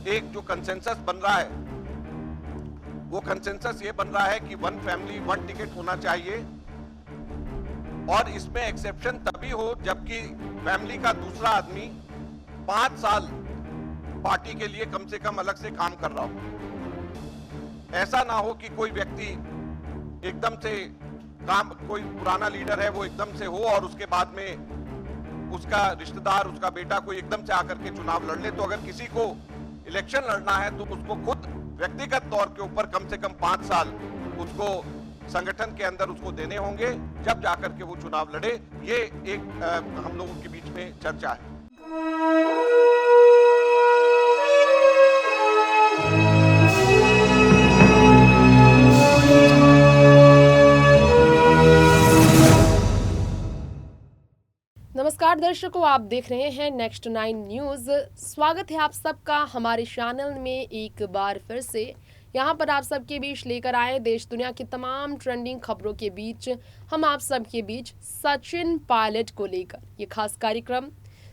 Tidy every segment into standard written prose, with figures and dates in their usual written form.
एक जो कंसेंसस बन रहा है वो कंसेंसस ये बन रहा है कि वन फैमिली वन टिकट होना चाहिए, और इसमें एक्सेप्शन तभी हो जबकि फैमिली का दूसरा आदमी 5 साल पार्टी के लिए कम से कम अलग से काम कर रहा हो। ऐसा ना हो कि कोई व्यक्ति एकदम से कोई पुराना लीडर है वो एकदम से हो और उसके बाद में उसका रिश्तेदार, उसका बेटा कोई एकदम से आकर के चुनाव लड़ ले। तो अगर किसी को इलेक्शन लड़ना है तो उसको खुद व्यक्तिगत तौर के ऊपर कम से कम 5 साल उसको संगठन के अंदर उसको देने होंगे, जब जाकर के वो चुनाव लड़े। ये एक हम लोगों के बीच में चर्चा है। नमस्कार दर्शकों, आप देख रहे हैं नेक्स्ट 9 न्यूज। स्वागत है आप सबका हमारे चैनल में एक बार फिर से। यहाँ पर आप सबके बीच लेकर आए देश दुनिया की तमाम ट्रेंडिंग खबरों के बीच हम आप सबके बीच सचिन पायलट को लेकर ये खास कार्यक्रम।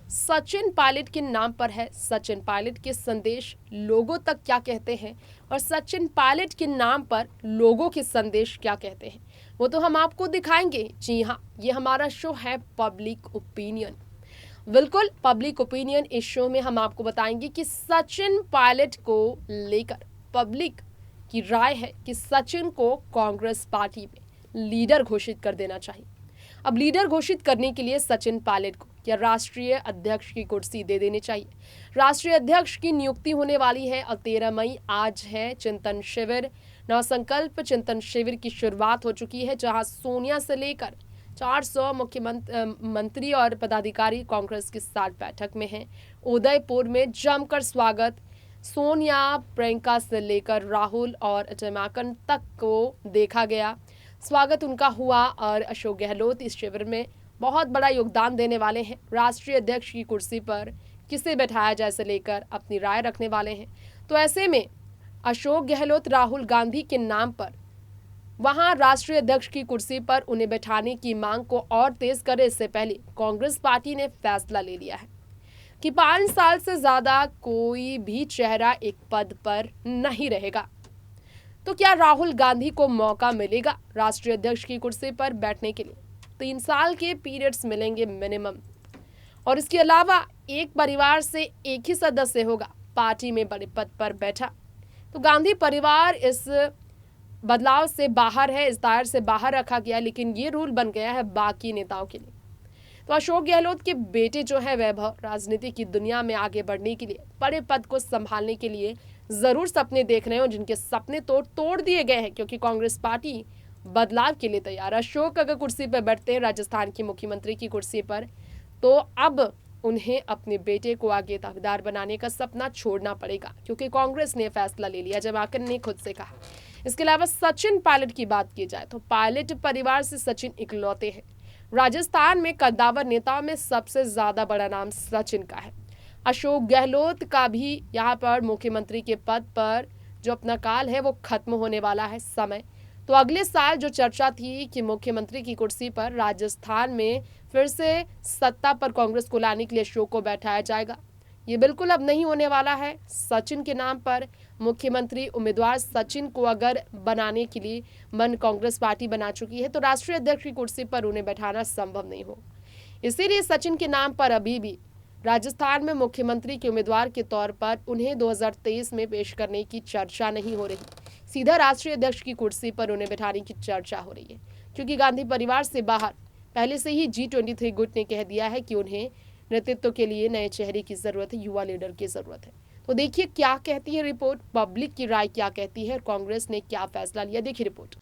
सचिन पायलट के नाम पर है। सचिन पायलट के संदेश लोगों तक क्या कहते हैं और सचिन पायलट के नाम पर लोगों के संदेश क्या कहते हैं, वो तो हम आपको दिखाएंगे। जी हाँ, ये हमारा शो है पब्लिक ओपिनियन। बिल्कुल पब्लिक ओपिनियन। इस शो में हम आपको बताएंगे कि सचिन पायलट को लेकर पब्लिक की राय है कि सचिन को कांग्रेस पार्टी में लीडर घोषित कर देना चाहिए। अब लीडर घोषित करने के लिए सचिन पायलट को या राष्ट्रीय अध्यक्ष की कुर्सी दे देनी चाहिए। राष्ट्रीय अध्यक्ष की नियुक्ति होने वाली है और 13 मई आज है चिंतन शिविर। नवसंकल्प चिंतन शिविर की शुरुआत हो चुकी है, जहां सोनिया से लेकर 400 मुख्यमंत्री और पदाधिकारी कांग्रेस के साथ बैठक में हैं। उदयपुर में जमकर स्वागत सोनिया, प्रियंका से लेकर राहुल और जमाकन तक को देखा गया। स्वागत उनका हुआ और अशोक गहलोत इस शिविर में बहुत बड़ा योगदान देने वाले हैं। राष्ट्रीय अध्यक्ष की कुर्सी पर किसे बैठाया जाए से लेकर अपनी राय रखने वाले हैं। तो ऐसे में अशोक गहलोत राहुल गांधी के नाम पर वहां राष्ट्रीय अध्यक्ष की कुर्सी पर उन्हें बैठाने की मांग को और तेज करे इससे पहले कांग्रेस पार्टी ने फैसला ले लिया है कि 5 साल से ज्यादा कोई भी चेहरा एक पद पर नहीं रहेगा। तो क्या राहुल गांधी को मौका मिलेगा राष्ट्रीय अध्यक्ष की कुर्सी पर बैठने के लिए? 3 साल के पीरियड्स मिलेंगे मिनिमम, और इसके अलावा एक परिवार से एक ही सदस्य होगा पार्टी में बड़े पद पर बैठा। तो गांधी परिवार इस बदलाव से बाहर है, इस दायरे से बाहर रखा गया, लेकिन ये रूल बन गया है बाकी नेताओं के लिए। तो अशोक गहलोत के बेटे जो है वैभव राजनीति की दुनिया में आगे बढ़ने के लिए, बड़े पद को संभालने के लिए जरूर सपने देख रहे हो, जिनके सपने तो तोड़ दिए गए हैं क्योंकि कांग्रेस पार्टी बदलाव के लिए तैयार। अशोक अगर कुर्सी पर बैठते हैं राजस्थान की मुख्यमंत्री की कुर्सी पर, तो अब उन्हें अपने बेटे को आगे दावेदार बनाने का सपना छोड़ना पड़ेगा क्योंकि कांग्रेस ने फैसला ले लिया, जमाकन ने खुद से कहा। इसके अलावा सचिन पायलट की बात की जाए तो पायलट परिवार से सचिन इकलौते हैं। राजस्थान में कद्दावर नेताओं में सबसे ज्यादा बड़ा नाम सचिन का है। अशोक गहलोत का भी यहाँ पर मुख्यमंत्री के पद पर जो अपना काल है वो खत्म होने वाला है समय। तो अगले साल जो चर्चा थी कि मुख्यमंत्री की कुर्सी पर राजस्थान में फिर से सत्ता पर कांग्रेस को लाने के लिए अशोक को बैठाया जाएगा, ये बिल्कुल अब नहीं होने वाला है। सचिन के नाम पर मुख्यमंत्री उम्मीदवार सचिन को अगर बनाने के लिए मन कांग्रेस पार्टी बना चुकी है तो राष्ट्रीय अध्यक्ष की कुर्सी पर उन्हें बैठाना संभव नहीं हो। इसीलिए सचिन के नाम पर अभी भी राजस्थान में मुख्यमंत्री के उम्मीदवार के तौर पर उन्हें 2023 में पेश करने की चर्चा नहीं हो रही। सीधा राष्ट्रीय अध्यक्ष की कुर्सी पर उन्हें बैठाने की चर्चा हो रही है क्योंकि गांधी परिवार से बाहर पहले से ही G23 गुट ने कह दिया है कि उन्हें नेतृत्व के लिए नए चेहरे की जरूरत है, युवा लीडर की जरूरत है। तो देखिए क्या कहती है रिपोर्ट, पब्लिक की राय क्या कहती है, कांग्रेस ने क्या फैसला लिया, देखिए रिपोर्ट।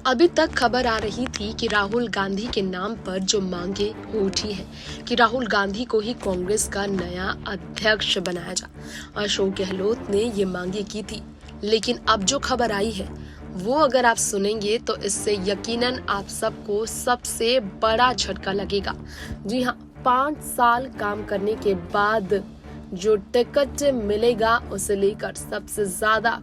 अभी तक खबर आ रही थी कि राहुल गांधी के नाम पर जो मांगे उठी है कि राहुल गांधी को ही कांग्रेस का नया अध्यक्ष बनाया जाए। अशोक गहलोत ने ये मांगे की थी, लेकिन अब जो खबर आई है वो अगर आप सुनेंगे तो इससे यकीनन आप सबको सबसे बड़ा झटका लगेगा। जी हाँ, 5 साल काम करने के बाद जो टिकट मिलेगा उसे लेकर सबसे ज्यादा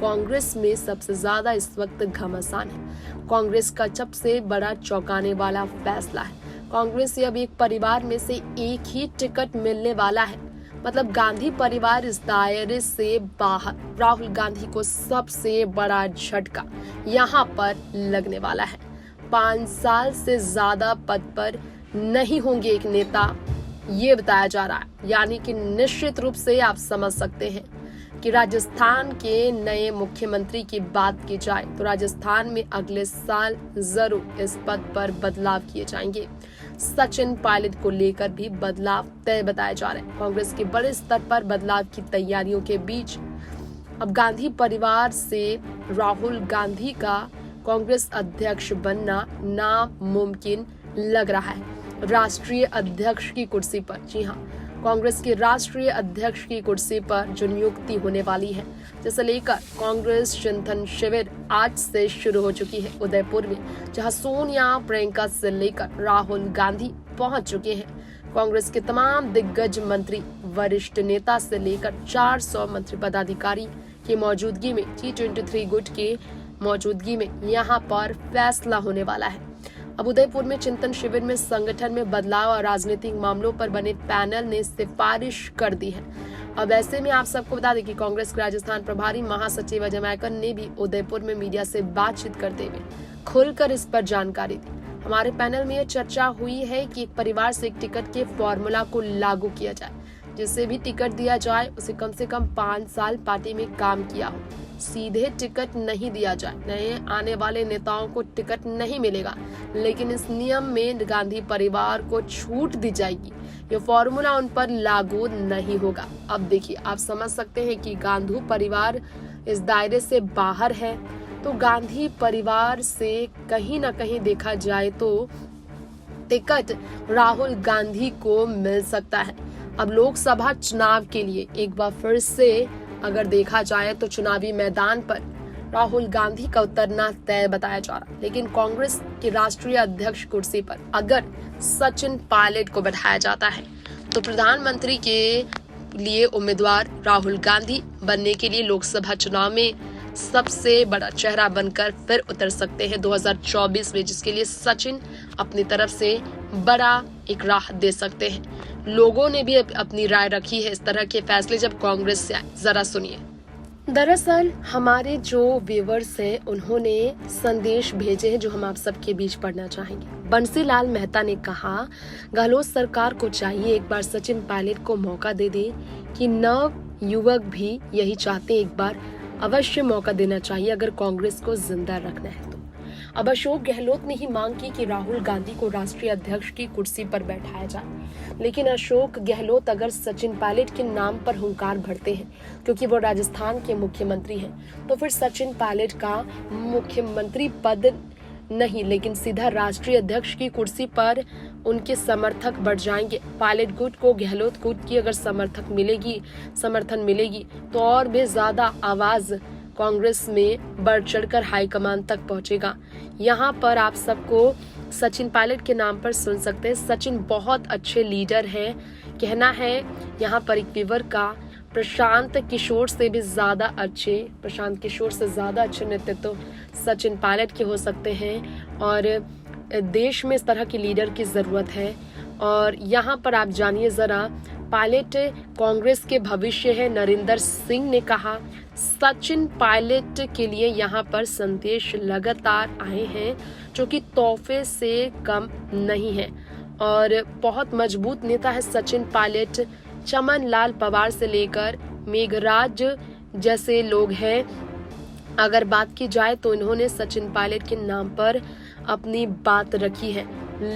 कांग्रेस में सबसे ज्यादा इस वक्त घमासान है। कांग्रेस का सबसे बड़ा चौंकाने वाला फैसला है। कांग्रेस से अब एक परिवार में से एक ही टिकट मिलने वाला है। मतलब गांधी परिवार इस दायरे से बाहर। राहुल गांधी को सबसे बड़ा झटका यहाँ पर लगने वाला है। 5 साल से ज्यादा पद पर नहीं होंगे एक नेता, ये बताया जा रहा है। यानी कि निश्चित रूप से आप समझ सकते हैं कि राजस्थान के नए मुख्यमंत्री की बात की जाए तो राजस्थान में अगले साल जरूर इस पद पर बदलाव किए जाएंगे। सचिन पायलट को लेकर भी बदलाव तय बताए जा रहे हैं। कांग्रेस के बड़े स्तर पर बदलाव की तैयारियों के बीच अब गांधी परिवार से राहुल गांधी का कांग्रेस अध्यक्ष बनना नामुमकिन लग रहा है। राष्ट्रीय अध्यक्ष की कुर्सी पर, जी हाँ, कांग्रेस के राष्ट्रीय अध्यक्ष की कुर्सी पर जो नियुक्ति होने वाली है, जिसे लेकर कांग्रेस चिंतन शिविर आज से शुरू हो चुकी है उदयपुर में, जहां सोनिया, प्रियंका से लेकर राहुल गांधी पहुंच चुके हैं। कांग्रेस के तमाम दिग्गज मंत्री, वरिष्ठ नेता से लेकर 400 मंत्री पदाधिकारी की मौजूदगी में, T23 गुट के मौजूदगी में यहां पर फैसला होने वाला है। अब उदयपुर में चिंतन शिविर में संगठन में बदलाव और राजनीतिक मामलों पर बने पैनल ने सिफारिश कर दी है। अब ऐसे में आप सबको बता दें कि कांग्रेस के राजस्थान प्रभारी महासचिव अजय माकन ने भी उदयपुर में मीडिया से बातचीत करते हुए खुलकर इस पर जानकारी दी। हमारे पैनल में यह चर्चा हुई है कि एक परिवार से एक टिकट के फॉर्मूला को लागू किया जाए। जिसे भी टिकट दिया जाए उसे कम से कम 5 साल पार्टी में काम किया हो। सीधे टिकट नहीं दिया जाए। नए आने वाले नेताओं को टिकट नहीं मिलेगा, लेकिन इस नियम में गांधी परिवार को छूट दी जाएगी। ये फॉर्मूला उन पर लागू नहीं होगा। अब देखिए, आप समझ सकते हैं कि गांधी परिवार इस दायरे से बाहर है, तो गांधी परिवार से कहीं ना कहीं देखा जाए तो टिकट राहुल गांधी को मिल सकता है। अब लोकसभा चुनाव के लिए एक बार फिर से अगर देखा जाए तो चुनावी मैदान पर राहुल गांधी का उतरना तय बताया जा रहा है। लेकिन कांग्रेस की राष्ट्रीय अध्यक्ष कुर्सी पर अगर सचिन पायलट को बैठाया जाता है तो प्रधानमंत्री के लिए उम्मीदवार राहुल गांधी बनने के लिए लोकसभा चुनाव में सबसे बड़ा चेहरा बनकर फिर उतर सकते हैं 2024 में, जिसके लिए सचिन अपनी तरफ से बड़ा एक राह दे सकते हैं। लोगों ने भी अपनी राय रखी है इस तरह के फैसले जब कांग्रेस से आए। जरा सुनिए। दरअसल हमारे जो व्यूअर्स हैं उन्होंने संदेश भेजे हैं जो हम आप सबके बीच पढ़ना चाहेंगे। बंसीलाल मेहता ने कहा, गहलोत सरकार को चाहिए एक बार सचिन पायलट को मौका दे दे कि नव युवक भी यही चाहते हैं, एक बार अवश्य मौका देना चाहिए अगर कांग्रेस को जिंदा रखना है तो। अब अशोक गहलोत ने ही मांग की कि राहुल गांधी को राष्ट्रीय अध्यक्ष की कुर्सी पर बैठाया जाए, लेकिन अशोक गहलोत अगर सचिन पायलट के नाम पर हुंकार भरते हैं क्योंकि वो राजस्थान के मुख्यमंत्री हैं, तो फिर सचिन पायलट का मुख्यमंत्री पद नहीं लेकिन सीधा राष्ट्रीय अध्यक्ष की कुर्सी पर उनके समर्थक बढ़ जाएंगे। पायलट गुट को गहलोत गुट की अगर समर्थन मिलेगी तो और भी ज्यादा आवाज कांग्रेस में बढ़ चढ़कर हाईकमान तक पहुंचेगा। यहाँ पर आप सबको सचिन पायलट के नाम पर सुन सकते हैं। सचिन बहुत अच्छे लीडर हैं, कहना है यहाँ पर एक व्यूअर का। प्रशांत किशोर से ज्यादा अच्छे नेतृत्व सचिन पायलट के हो सकते हैं और देश में इस तरह के लीडर की जरूरत है। और यहाँ पर आप जानिए जरा, पायलट कांग्रेस के भविष्य है, नरेंद्र सिंह ने कहा। सचिन पायलट के लिए यहाँ पर संदेश लगातार आए हैं जो कि तोहफे से कम नहीं है और बहुत मजबूत नेता है सचिन पायलट। चमन लाल पवार से लेकर मेघराज जैसे लोग हैं। अगर बात की जाए तो इन्होंने सचिन पायलट के नाम पर अपनी बात रखी है,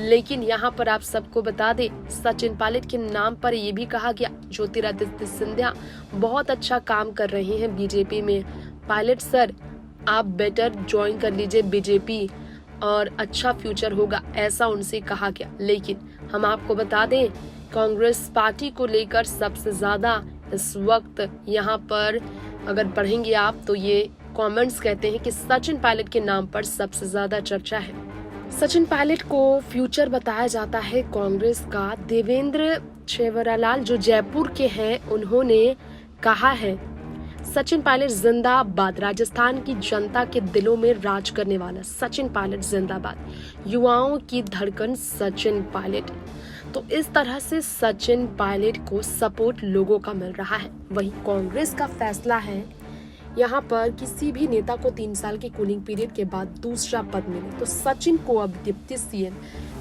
लेकिन यहाँ पर आप सबको बता दें सचिन पायलट के नाम पर ये भी कहा गया ज्योतिरादित्य सिंधिया बहुत अच्छा काम कर रहे हैं बीजेपी में। पायलट सर, आप बेटर ज्वाइन कर लीजिए बीजेपी और अच्छा फ्यूचर होगा, ऐसा उनसे कहा गया। लेकिन हम आपको बता दें कांग्रेस पार्टी को लेकर सबसे ज्यादा इस वक्त यहाँ पर अगर पढ़ेंगे आप तो ये कमेंट्स कहते हैं कि सचिन पायलट के नाम पर सबसे ज्यादा चर्चा है। सचिन पायलट को फ्यूचर बताया जाता है कांग्रेस का। देवेंद्र छेवरालाल जो जयपुर के हैं, उन्होंने कहा है सचिन पायलट जिंदाबाद, राजस्थान की जनता के दिलों में राज करने वाला सचिन पायलट जिंदाबाद, युवाओं की धड़कन सचिन पायलट। तो इस तरह से सचिन पायलट को सपोर्ट लोगों का मिल रहा है। वहीं कांग्रेस का फैसला है यहाँ पर किसी भी नेता को 3 साल के कूलिंग पीरियड के बाद दूसरा पद मिले तो सचिन को अब डिप्टी सीएम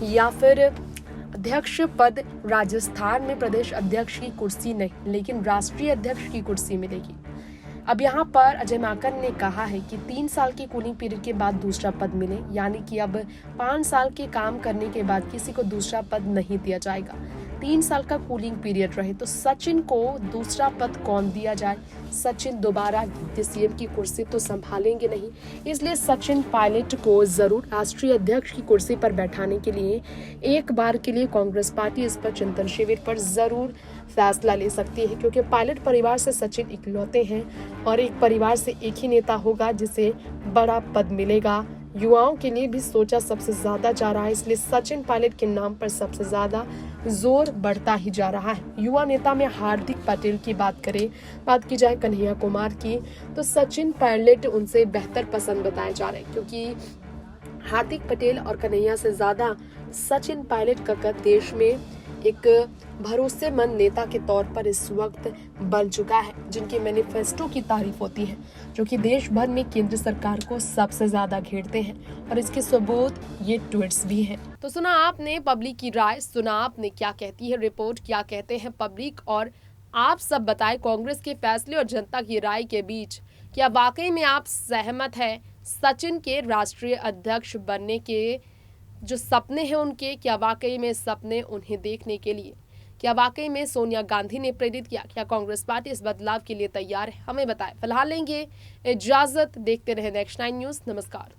या फिर अध्यक्ष पद, राजस्थान में प्रदेश अध्यक्ष की कुर्सी नहीं लेकिन राष्ट्रीय अध्यक्ष की कुर्सी मिलेगी। अब यहाँ पर अजय माकन ने कहा है कि 3 साल के कूलिंग पीरियड के बाद दूसरा पद मिले, यानी कि अब 5 साल के काम करने के बाद किसी को दूसरा पद नहीं दिया जाएगा। 3 साल का कूलिंग पीरियड रहे तो सचिन को दूसरा पद कौन दिया जाए? सचिन दोबारा डिप्टी सीएम की कुर्सी तो संभालेंगे नहीं, इसलिए सचिन पायलट को जरूर राष्ट्रीय अध्यक्ष की कुर्सी पर बैठाने के लिए एक बार के लिए कांग्रेस पार्टी इस पर चिंतन शिविर पर जरूर फैसला ले सकती है, क्योंकि पायलट परिवार से सचिन इकलौते हैं और एक परिवार से एक ही नेता होगा जिसे बड़ा पद मिलेगा। युवाओं के लिए भी सोचा सबसे ज्यादा जा रहा है, इसलिए सचिन पायलट के नाम पर सबसे ज्यादा जोर बढ़ता ही जा रहा है। युवा नेता में हार्दिक पटेल की बात की जाए कन्हैया कुमार की, तो सचिन पायलट उनसे बेहतर पसंद बताए जा रहे हैं, क्योंकि हार्दिक पटेल और कन्हैया से ज्यादा सचिन पायलट का कद देश में एक भरोसेमंद नेता के तौर पर इस वक्त बन चुका है, जिनके मैनिफेस्टो की तारीफ होती है, जो कि देश भर में केंद्र सरकार को सबसे ज्यादा घेरते हैं और इसके सबूत ये ट्वीट्स भी हैं। तो सुना आपने पब्लिक की राय, सुना आपने क्या कहती है रिपोर्ट, क्या कहते हैं पब्लिक, और आप सब बताएं कांग्रेस के फैसले और जनता की राय के बीच क्या वाकई में आप सहमत हैं सचिन के राष्ट्रीय अध्यक्ष बनने के जो सपने हैं उनके, क्या वाकई में सपने उन्हें देखने के लिए क्या वाकई में सोनिया गांधी ने प्रेरित किया? क्या कांग्रेस पार्टी इस बदलाव के लिए तैयार है? हमें बताएं। फिलहाल लेंगे इजाजत, देखते रहे नेक्स्ट 9 न्यूज। नमस्कार।